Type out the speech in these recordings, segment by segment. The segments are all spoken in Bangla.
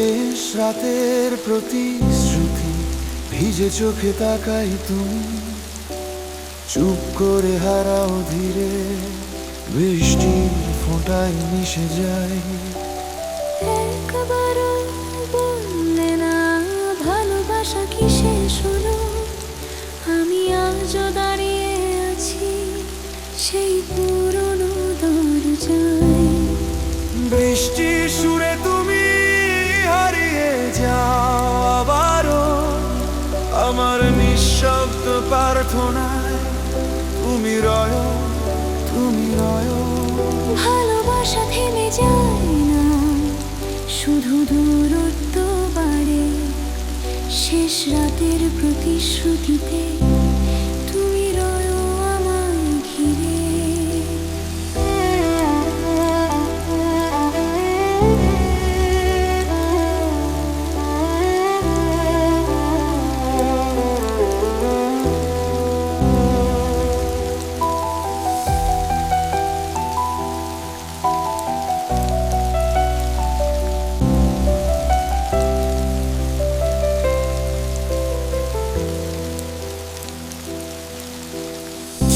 শেষ রাতের প্রতিশ্রুতি ভিজে চোখে তাকাই তুমি, চুপ করে হারাও ধীরে, বৃষ্টির ফোঁটায় মিশে যায়। একবারও বললে না ভালোবাসা কি শেষ হলো। আমি আজও দাঁড়িয়ে আছি সেই পুরনো দরজায়। বৃষ্টির সুরে তুমি হারিয়ে যাও আবারও, আমার নিঃশব্দ প্রার্থনায় তুমি রয়, তুমি রয়। ভালোবাসা থেমে যায় না, শুধু দূরত্ব বাড়ে। শেষ রাতের প্রতিশ্রুতিতে তুমি রয় আমায় ঘিরে।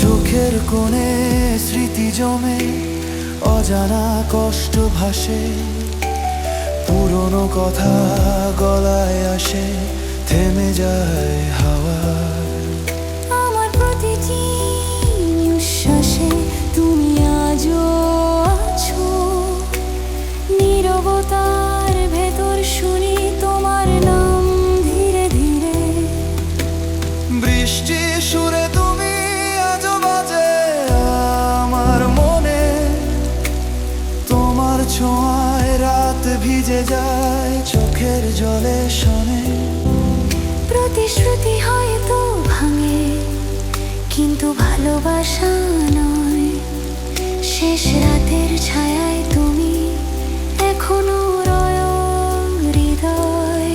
চোখের কোণে স্মৃতি জমে, অজানা কষ্ট ভাসে, পুরনো কথা গলায় আসে, থেমে যায় হাওয়া। আমার প্রতিটি নিঃশ্বাসে তুমি আজও আছো, নীরবতার ভেতর শুনি তোমার নাম ধীরে ধীরে। বৃষ্টির সুরে তুমি আজও বাজে আমার মনে, তোমার ছোঁয়ায় রাত ভিজে যায় চোখের জলে শোনে। প্রতিশ্রুতি হয়তো ভাঙে, কিন্তু ভালোবাসা নয়। শেষ রাতের ছায়ায় তুমি এখনো রয় হৃদয়।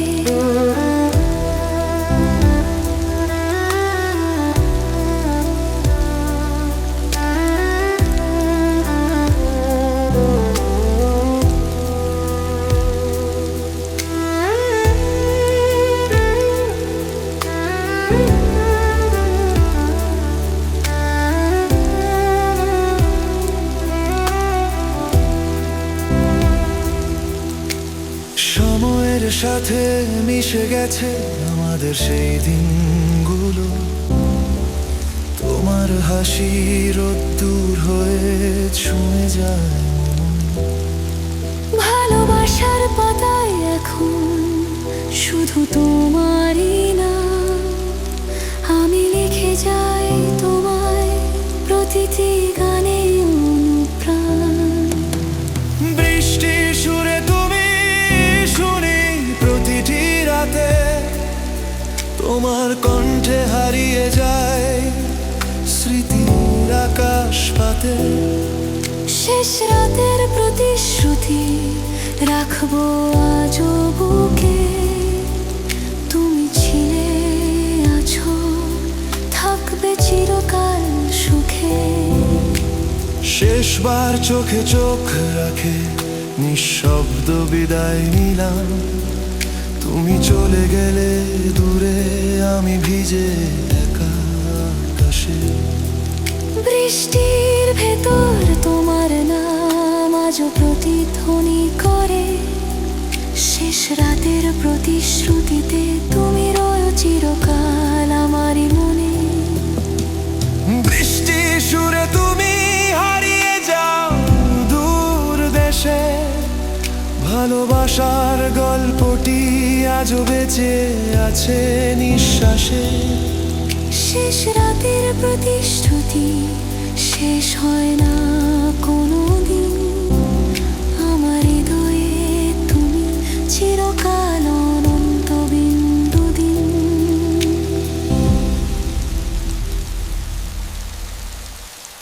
সময়ের সাথে মিশে গেছে আমাদের সেই দিনগুলো, তোমার হাসি রোদ্দুর হয়ে ছুঁয়ে যায় মন। ভালোবাসার পাতায় এখন শুধু তোমারই নাম। আমি লিখে যাই তোমায় প্রতিটি গানে অনুপ্রাণ। বৃষ্টির সুরে তুমি শুনি প্রতিটি রাতে, তোমার কণ্ঠে হারিয়ে যায় স্মৃতির আকাশ পাতে। শেষ রাতের প্রতিশ্রুতি রাখবো আজও বুকে। তুমি ছিলে আছো, থাকবে চিরকাল সুখে। শেষবার চোখে চোখ রাখে নিঃশব্দ বিদায় নিলাম, তুমি চলে গেলে দূরে, আমি ভিজে একা আকাশে। বৃষ্টির ভেতর তোমার নাম আজও প্রতিধ্বনি করে। শেষ রাতের প্রতিশ্রুতিতে তুমি রয় চিরকাল আমারই মনে। বৃষ্টির সুরে তুমি হারিয়ে যাও দূর দেশে, ভালোবাসার গল্পটি আজও বেঁচে আছে নিঃশ্বাসে। শেষ রাতের প্রতিশ্রুতি শেষ হয় না কোনো দিন। আমার হৃদয়ে তুমি চিরকাল।